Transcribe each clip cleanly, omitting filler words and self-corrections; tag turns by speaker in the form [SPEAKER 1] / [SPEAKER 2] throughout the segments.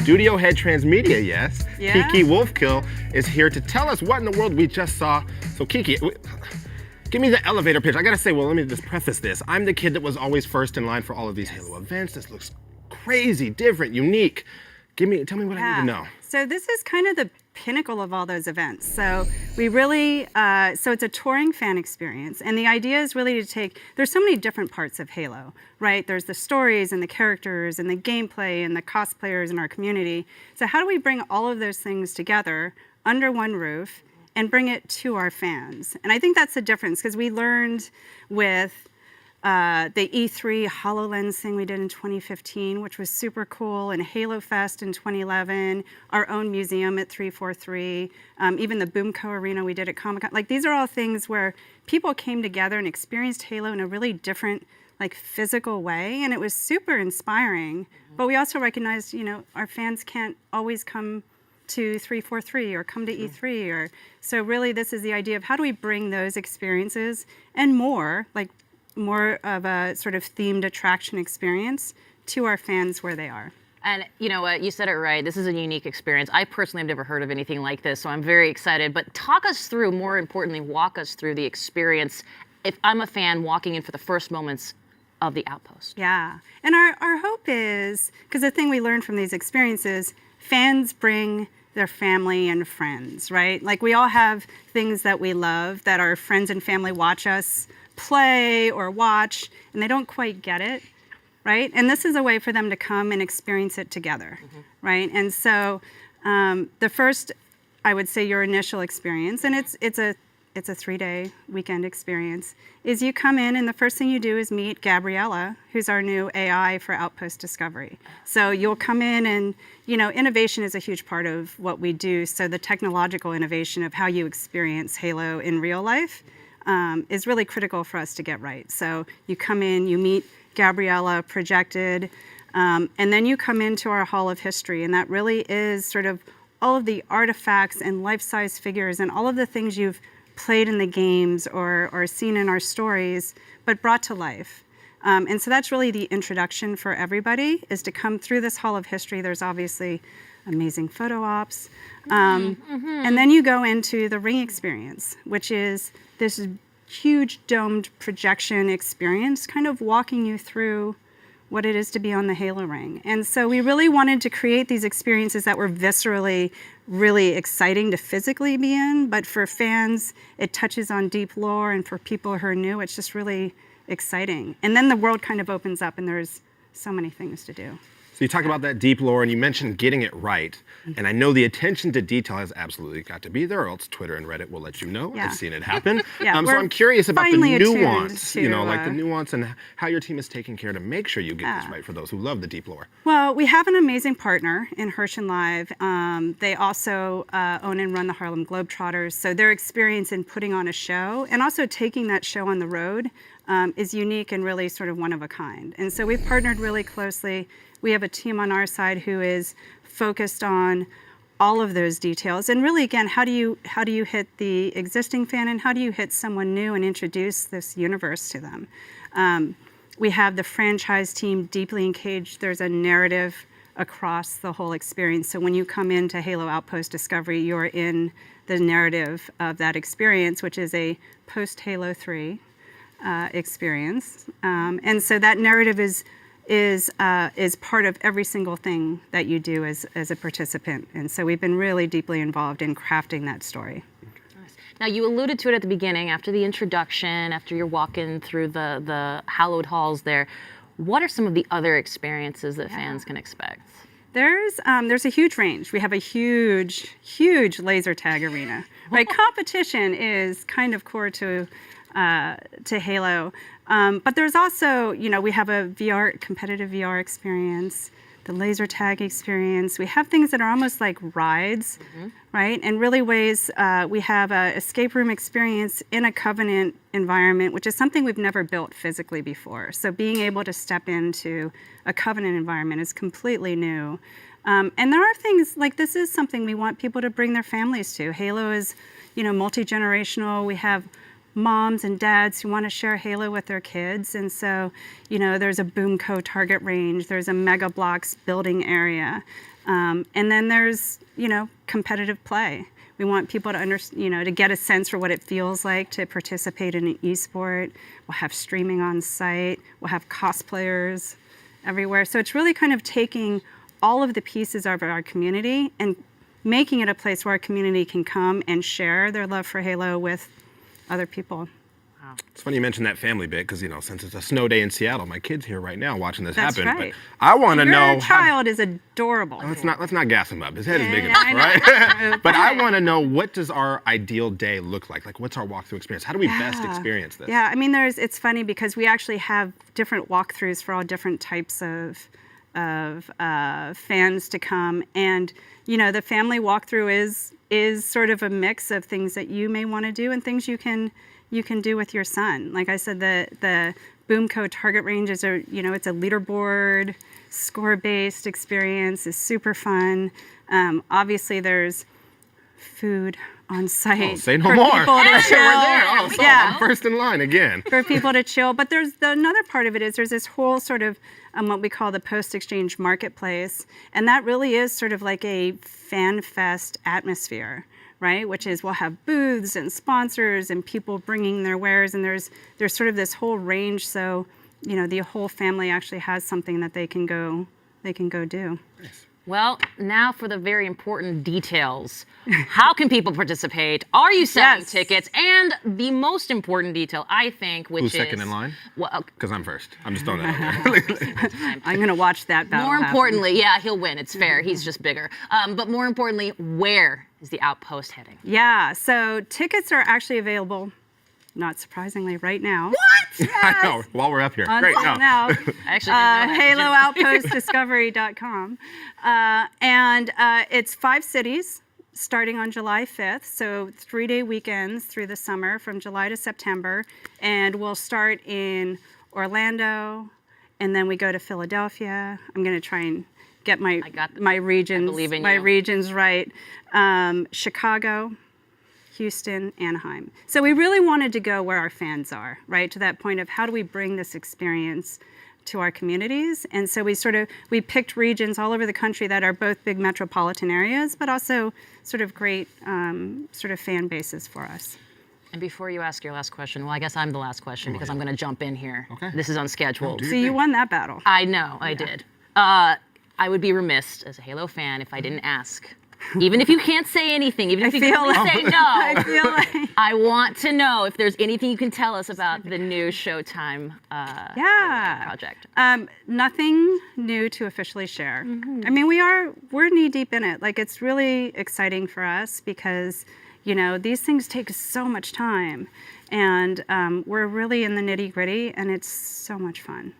[SPEAKER 1] studio head transmedia, yes.
[SPEAKER 2] Yeah.
[SPEAKER 1] Kiki Wolfkill is here to tell us what in the world we just saw. So Kiki, give me the elevator pitch. I gotta say, well, let me just preface this. I'm the kid that was always first in line for all of these Halo events. This looks crazy, different, unique. Tell me what I need to know.
[SPEAKER 2] So this is kind of the pinnacle of all those events. So we really, so it's a touring fan experience. And the idea is really to there's so many different parts of Halo, right? There's the stories and the characters and the gameplay and the cosplayers in our community. So how do we bring all of those things together under one roof and bring it to our fans? And I think that's the difference, because we learned with the E3 HoloLens thing we did in 2015, which was super cool, and Halo Fest in 2011, our own museum at 343, even the Boomco Arena we did at Comic-Con. Like, these are all things where people came together and experienced Halo in a really different, like, physical way, and it was super inspiring. But we also recognized, our fans can't always come to 343 or come to E3, so really this is the idea of how do we bring those experiences and more of a sort of themed attraction experience to our fans where they are.
[SPEAKER 3] And you know what, you said it right. This is a unique experience. I personally have never heard of anything like this, so I'm very excited. But talk us through, more importantly, walk us through the experience if I'm a fan walking in for the first moments of the Outpost.
[SPEAKER 2] Yeah, and our hope is, because the thing we learned from these experiences, fans bring their family and friends, right? Like, we all have things that we love that our friends and family watch us play or watch, and they don't quite get it, right? And this is a way for them to come and experience it together, right? And so the first, I would say, your initial experience, and it's a 3-day weekend experience, is you come in and the first thing you do is meet Gabriella, who's our new AI for Outpost Discovery. So you'll come in and, innovation is a huge part of what we do. So the technological innovation of how you experience Halo in real life is really critical for us to get right. So you come in, you meet Gabriella projected, and then you come into our Hall of History, and that really is sort of all of the artifacts and life-size figures and all of the things you've played in the games or seen in our stories, but brought to life. And so that's really the introduction for everybody, is to come through this Hall of History. There's obviously amazing photo ops. And then you go into the ring experience, which is this huge domed projection experience, kind of walking you through what it is to be on the Halo ring. And so we really wanted to create these experiences that were viscerally really exciting to physically be in, but for fans, it touches on deep lore, and for people who are new, it's just really exciting. And then the world kind of opens up and there's so many things to do.
[SPEAKER 1] So you talk about that deep lore, and you mentioned getting it right. And I know the attention to detail has absolutely got to be there, or else Twitter and Reddit will let you know.
[SPEAKER 2] Yeah.
[SPEAKER 1] I've seen it happen.
[SPEAKER 2] Yeah,
[SPEAKER 1] so I'm curious about the nuance,
[SPEAKER 2] to,
[SPEAKER 1] like the nuance and how your team is taking care to make sure you get this right for those who love the deep lore.
[SPEAKER 2] Well, we have an amazing partner in Hirsch and Live. They also own and run the Harlem Globetrotters. So their experience in putting on a show and also taking that show on the road is unique and really sort of one of a kind. And so we've partnered really closely. We have a team on our side who is focused on all of those details. And really, again, how do you hit the existing fan, and how do you hit someone new and introduce this universe to them? We have the franchise team deeply engaged. There's a narrative across the whole experience. So when you come into Halo Outpost Discovery, you're in the narrative of that experience, which is a post-Halo 3 experience. And so that narrative is part of every single thing that you do as a participant. And so we've been really deeply involved in crafting that story.
[SPEAKER 3] Nice. Now, you alluded to it at the beginning, after the introduction, after you're walking through the hallowed halls there. What are some of the other experiences that fans can expect?
[SPEAKER 2] There's a huge range. We have a huge laser tag arena. Right? Competition is kind of core to Halo. But there's also, we have a competitive VR experience, the laser tag experience. We have things that are almost like rides, right? And really ways, we have a escape room experience in a Covenant environment, which is something we've never built physically before. So being able to step into a Covenant environment is completely new. And there are things like, this is something we want people to bring their families to. Halo is, multi-generational. We have moms and dads who want to share Halo with their kids. And so, there's a Boomco target range, there's a Mega Blocks building area, and then there's, competitive play. We want people to to get a sense for what it feels like to participate in an esport. We'll have streaming on site. We'll have cosplayers everywhere. So it's really kind of taking all of the pieces of our community and making it a place where our community can come and share their love for Halo with other people.
[SPEAKER 1] It's funny you mentioned that family bit because, since it's a snow day in Seattle, my kid's here right now watching this
[SPEAKER 2] That's
[SPEAKER 1] happen.
[SPEAKER 2] right.
[SPEAKER 1] But I want to know.
[SPEAKER 2] Your child is adorable.
[SPEAKER 1] Let's not gas him up. His head is big
[SPEAKER 2] Yeah,
[SPEAKER 1] enough,
[SPEAKER 2] I know.
[SPEAKER 1] right? But I want to know, what does our ideal day look like? Like, what's our walkthrough experience? How do we best experience this?
[SPEAKER 2] Yeah, I mean, it's funny because we actually have different walkthroughs for all different types of fans to come, and the family walkthrough is sort of a mix of things that you may want to do and things you can do with your son. Like I said, the Boomco target range is it's a leaderboard, score-based experience. Is super fun. Obviously, there's food on site.
[SPEAKER 1] Oh, say no
[SPEAKER 2] for
[SPEAKER 1] more.
[SPEAKER 2] people to
[SPEAKER 1] We're
[SPEAKER 2] chill.
[SPEAKER 1] there. Oh, so
[SPEAKER 2] Yeah.
[SPEAKER 1] I'm first in line again.
[SPEAKER 2] For people to chill. But there's another part of it is there's this whole sort of what we call the post-exchange marketplace, and that really is sort of like a fan fest atmosphere, right? Which is we'll have booths and sponsors and people bringing their wares, and there's sort of this whole range. So the whole family actually has something that they can go do.
[SPEAKER 1] Nice.
[SPEAKER 3] Well, now for the very important details. How can people participate? Are you selling
[SPEAKER 2] Yes.
[SPEAKER 3] tickets? And the most important detail, I think, which
[SPEAKER 1] Who's
[SPEAKER 3] is
[SPEAKER 1] second in line?
[SPEAKER 3] Well,
[SPEAKER 1] Because I'm first. I'm just throwing that out there.
[SPEAKER 2] I'm going to watch that battle
[SPEAKER 3] more
[SPEAKER 2] happen.
[SPEAKER 3] importantly, yeah, he'll win. It's fair. He's just bigger. But more importantly, where is the Outpost heading?
[SPEAKER 2] Yeah, so tickets are actually available, not surprisingly, right now.
[SPEAKER 1] I know. While we're up here.
[SPEAKER 2] On
[SPEAKER 1] Great.
[SPEAKER 2] sale
[SPEAKER 1] No.
[SPEAKER 2] now.
[SPEAKER 3] I actually didn't know that.
[SPEAKER 2] HaloOutpostDiscovery.com. And it's 5 cities starting on July 5th, so 3-day weekends through the summer from July to September. And we'll start in Orlando, and then we go to Philadelphia. I'm going to try and get my regions,
[SPEAKER 3] believe in
[SPEAKER 2] my
[SPEAKER 3] you.
[SPEAKER 2] regions right. Chicago, Houston, Anaheim. So we really wanted to go where our fans are, right? To that point of how do we bring this experience to our communities? And so we picked regions all over the country that are both big metropolitan areas, but also sort of great sort of fan bases for us.
[SPEAKER 3] And before you ask your last question, well, I guess I'm the last question because I'm going to jump in here.
[SPEAKER 1] Okay.
[SPEAKER 3] This is unscheduled.
[SPEAKER 2] So you won that battle.
[SPEAKER 3] I know, I did. I would be remiss as a Halo fan if I didn't ask. Even if you can't say anything, even if you can only say no,
[SPEAKER 2] I feel like
[SPEAKER 3] I want to know if there's anything you can tell us about the new Showtime project.
[SPEAKER 2] Nothing new to officially share. I mean, we're knee deep in it. Like, it's really exciting for us because, these things take so much time, and we're really in the nitty gritty, and it's so much fun.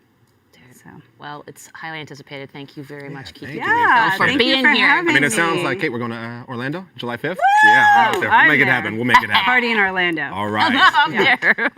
[SPEAKER 2] So.
[SPEAKER 3] Well, it's highly anticipated. Thank you very much, Kiki.
[SPEAKER 1] thank you.
[SPEAKER 2] Yeah,
[SPEAKER 3] for
[SPEAKER 2] thank
[SPEAKER 3] being
[SPEAKER 2] you for
[SPEAKER 3] here.
[SPEAKER 2] having
[SPEAKER 1] I mean, it
[SPEAKER 2] me.
[SPEAKER 1] sounds like, Kate, we're going to Orlando, July 5th? Yeah, I'm out there. We'll
[SPEAKER 2] I'm
[SPEAKER 1] make it
[SPEAKER 2] there.
[SPEAKER 1] happen. We'll make it happen.
[SPEAKER 2] Party in Orlando.
[SPEAKER 1] All right.
[SPEAKER 3] I'm there.